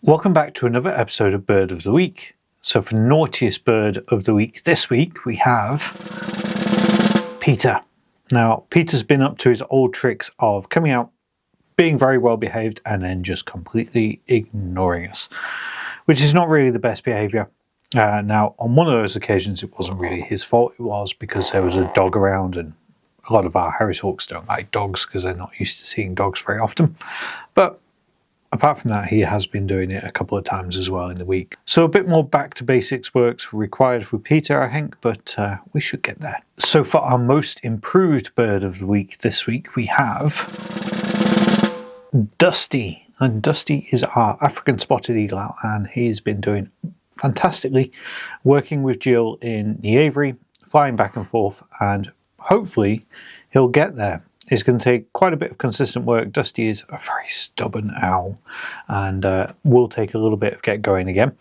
Welcome back to another episode of Bird of the Week. So for naughtiest bird of the week this week, we have Peter. Now, Peter's been up to his old tricks of coming out, being very well behaved, and then just completely ignoring us, which is not really the best behavior. Now, on one of those occasions, it wasn't really his fault. It was because there was a dog around, and a lot of our Harris Hawks don't like dogs because they're not used to seeing dogs very often. But apart from that, he has been doing it a couple of times as well in the week. So a bit more back to basics works required with Peter, I think, but we should get there. So for our most improved bird of the week this week, we have Dusty. And Dusty is our African spotted eagle owl, and he's been doing fantastically, working with Jill in the aviary, flying back and forth, and hopefully he'll get there. It's going to take quite a bit of consistent work. Dusty is a very stubborn owl and will take a little bit of get going again.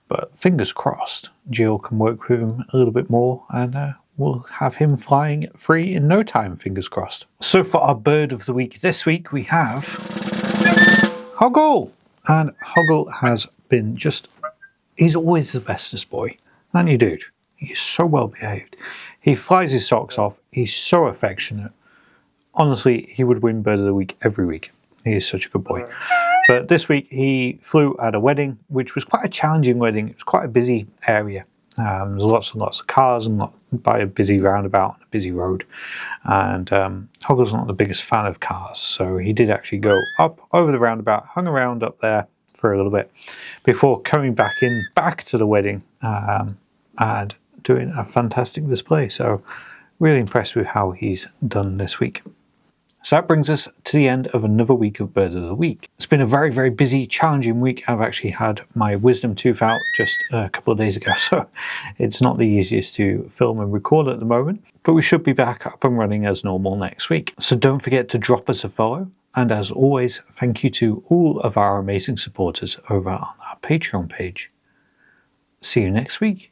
But fingers crossed, Jill can work with him a little bit more and we'll have him flying free in no time, fingers crossed. So for our bird of the week this week, we have Hoggle. And Hoggle has been he's always the bestest boy. And you dude, he's so well behaved. He flies his socks off. He's so affectionate. Honestly, he would win Bird of the Week every week. He is such a good boy. But this week he flew at a wedding, which was quite a challenging wedding. It was quite a busy area. There's lots and lots of cars and by a busy roundabout, a busy road. And Hoggle's not the biggest fan of cars, so he did actually go up over the roundabout, hung around up there for a little bit before coming back to the wedding and doing a fantastic display. So really impressed with how he's done this week. So that brings us to the end of another week of Bird of the Week. It's been a very, very busy, challenging week. I've actually had my wisdom tooth out just a couple of days ago, so it's not the easiest to film and record at the moment, but we should be back up and running as normal next week. So don't forget to drop us a follow. And as always, thank you to all of our amazing supporters over on our Patreon page. See you next week.